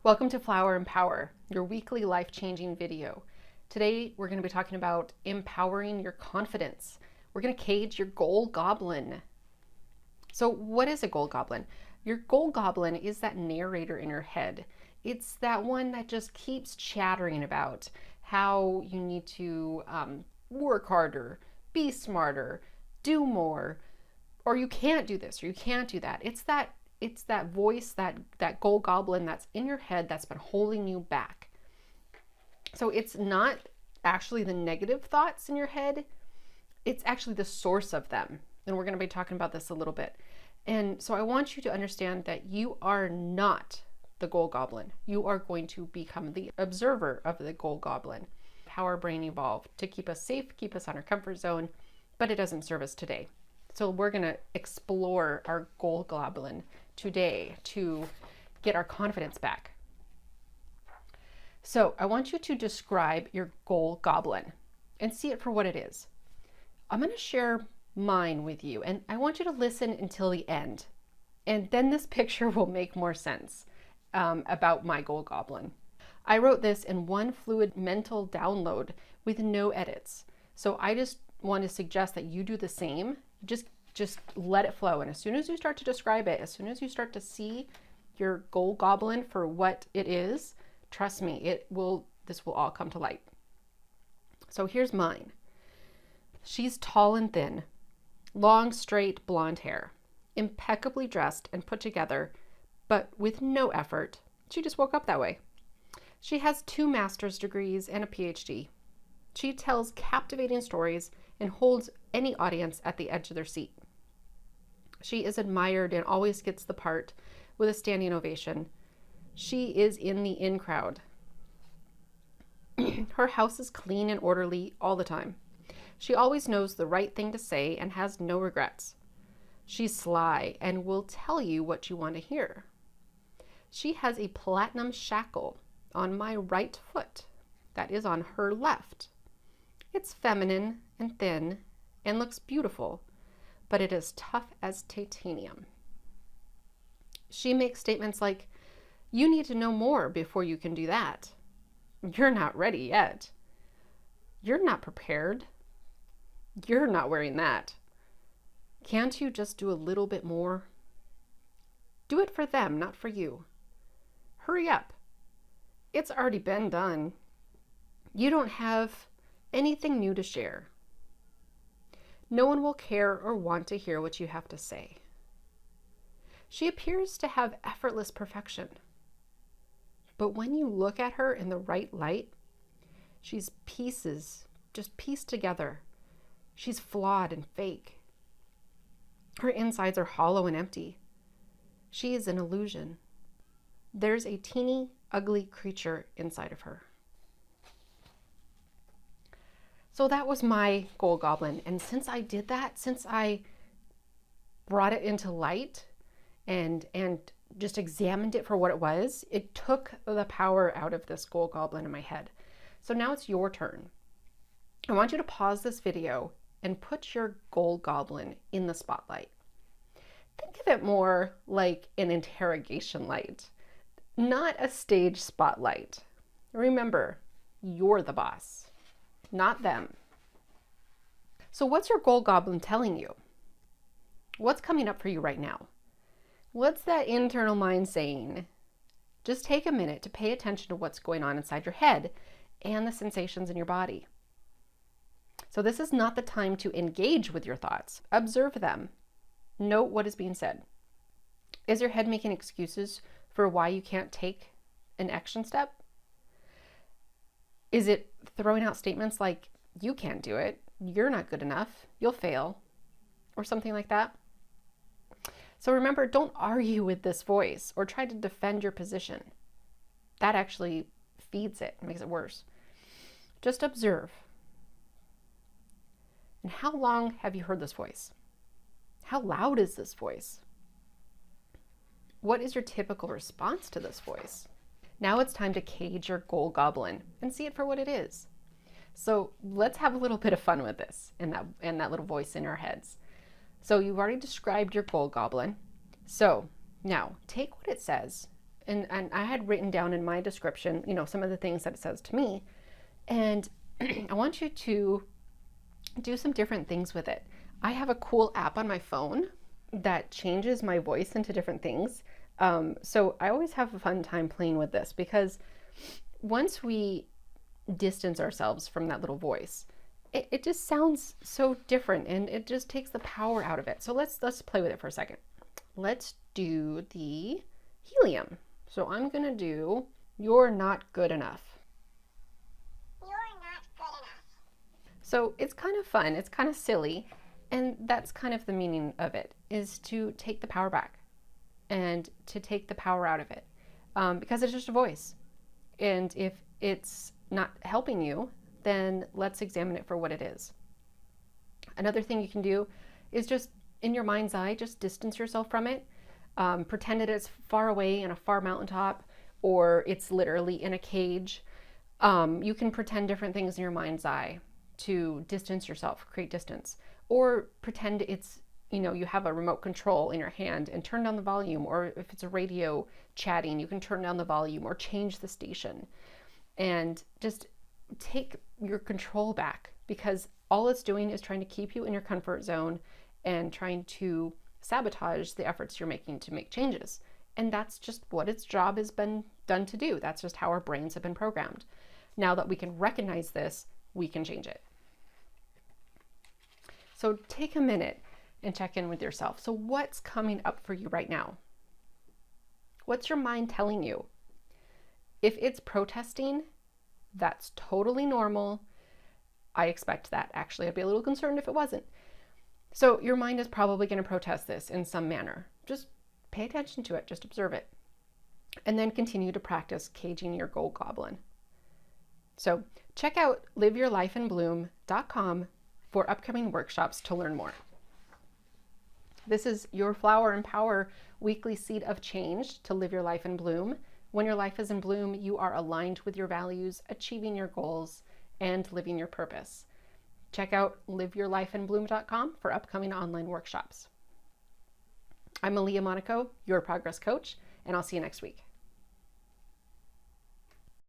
Welcome to Flower and Power, your weekly life-changing video. Today, we're going to be talking about empowering your confidence. We're going to cage your goal goblin. So what is a goal goblin? Your goal goblin is that narrator in your head. It's that one that just keeps chattering about how you need to work harder, be smarter, do more, or you can't do this, or you can't do that. It's that voice, that goal goblin that's in your head that's been holding you back. So it's not actually the negative thoughts in your head. It's actually the source of them. And we're going to be talking about this a little bit. And so I want you to understand that you are not the goal goblin. You are going to become the observer of the goal goblin. How our brain evolved to keep us safe, keep us on our comfort zone, but it doesn't serve us today. So we're going to explore our goal goblin today to get our confidence back. So I want you to describe your goal goblin and see it for what it is. I'm going to share mine with you, and I want you to listen until the end. And then this picture will make more sense about my goal goblin. I wrote this in one fluid mental download with no edits. So I just want to suggest that you do the same. Just let it flow. And as soon as you start to describe it, as soon as you start to see your goal goblin for what it is, trust me, this will all come to light. So here's mine. She's tall and thin, long, straight, blonde hair, impeccably dressed and put together, but with no effort. She just woke up that way. She has 2 master's degrees and a PhD. She tells captivating stories and holds any audience at the edge of their seat. She is admired and always gets the part with a standing ovation. She is in the in crowd. Her house is clean and orderly all the time. She always knows the right thing to say and has no regrets. She's sly and will tell you what you want to hear. She has a platinum shackle on my right foot that is on her left. It's feminine and thin and looks beautiful, but it is tough as titanium. She makes statements like, "You need to know more before you can do that. You're not ready yet. You're not prepared. You're not wearing that. Can't you just do a little bit more? Do it for them, not for you. Hurry up. It's already been done. You don't have anything new to share. No one will care or want to hear what you have to say." She appears to have effortless perfection. But when you look at her in the right light, she's pieces, just pieced together. She's flawed and fake. Her insides are hollow and empty. She is an illusion. There's a teeny, ugly creature inside of her. So that was my goal goblin. And since I did that, since I brought it into light and just examined it for what it was, it took the power out of this goal goblin in my head. So now it's your turn. I want you to pause this video and put your goal goblin in the spotlight. Think of it more like an interrogation light, not a stage spotlight. Remember, you're the boss, not them. So what's your goal goblin telling you? What's coming up for you right now? What's that internal mind saying? Just take a minute to pay attention to what's going on inside your head and the sensations in your body. So this is not the time to engage with your thoughts. Observe them. Note what is being said. Is your head making excuses for why you can't take an action step? Is it throwing out statements like, "You can't do it, you're not good enough, you'll fail," or something like that? So remember, don't argue with this voice or try to defend your position. That actually feeds it, makes it worse. Just observe. And how long have you heard this voice? How loud is this voice? What is your typical response to this voice? Now it's time to cage your goal goblin and see it for what it is. So let's have a little bit of fun with this and that little voice in our heads. So you've already described your goal goblin. So now take what it says And I had written down in my description, some of the things that it says to me. And I want you to do some different things with it. I have a cool app on my phone that changes my voice into different things. So I always have a fun time playing with this, because once we distance ourselves from that little voice, it just sounds so different, and it just takes the power out of it. So let's play with it for a second. Let's do the helium. So I'm gonna do, "You're not good enough." You're not good enough. So it's kind of fun, it's kind of silly, and that's kind of the meaning of it, is to take the power back and to take the power out of it, because it's just a voice. And if it's not helping you, then let's examine it for what it is. Another thing you can do is just, in your mind's eye, just distance yourself from it. Pretend that it's far away in a far mountaintop, or it's literally in a cage. You can pretend different things in your mind's eye to distance yourself, create distance. Or pretend it's, you have a remote control in your hand and turn down the volume. Or if it's a radio chatting, you can turn down the volume or change the station. And just take your control back, because all it's doing is trying to keep you in your comfort zone and trying to sabotage the efforts you're making to make changes. And that's just what its job has been done to do. That's just how our brains have been programmed. Now that we can recognize this, we can change it. So take a minute and check in with yourself. So what's coming up for you right now? What's your mind telling you? If it's protesting, that's totally normal. I expect that. Actually, I'd be a little concerned if it wasn't. So your mind is probably going to protest this in some manner. Just pay attention to it, just observe it. And then continue to practice caging your goal goblin. So check out liveyourlifeinbloom.com for upcoming workshops to learn more. This is your Flower and Power weekly seed of change to live your life in bloom. When your life is in bloom, you are aligned with your values, achieving your goals, and living your purpose. Check out liveyourlifeinbloom.com for upcoming online workshops. I'm Aaliyah Monaco, your progress coach, and I'll see you next week.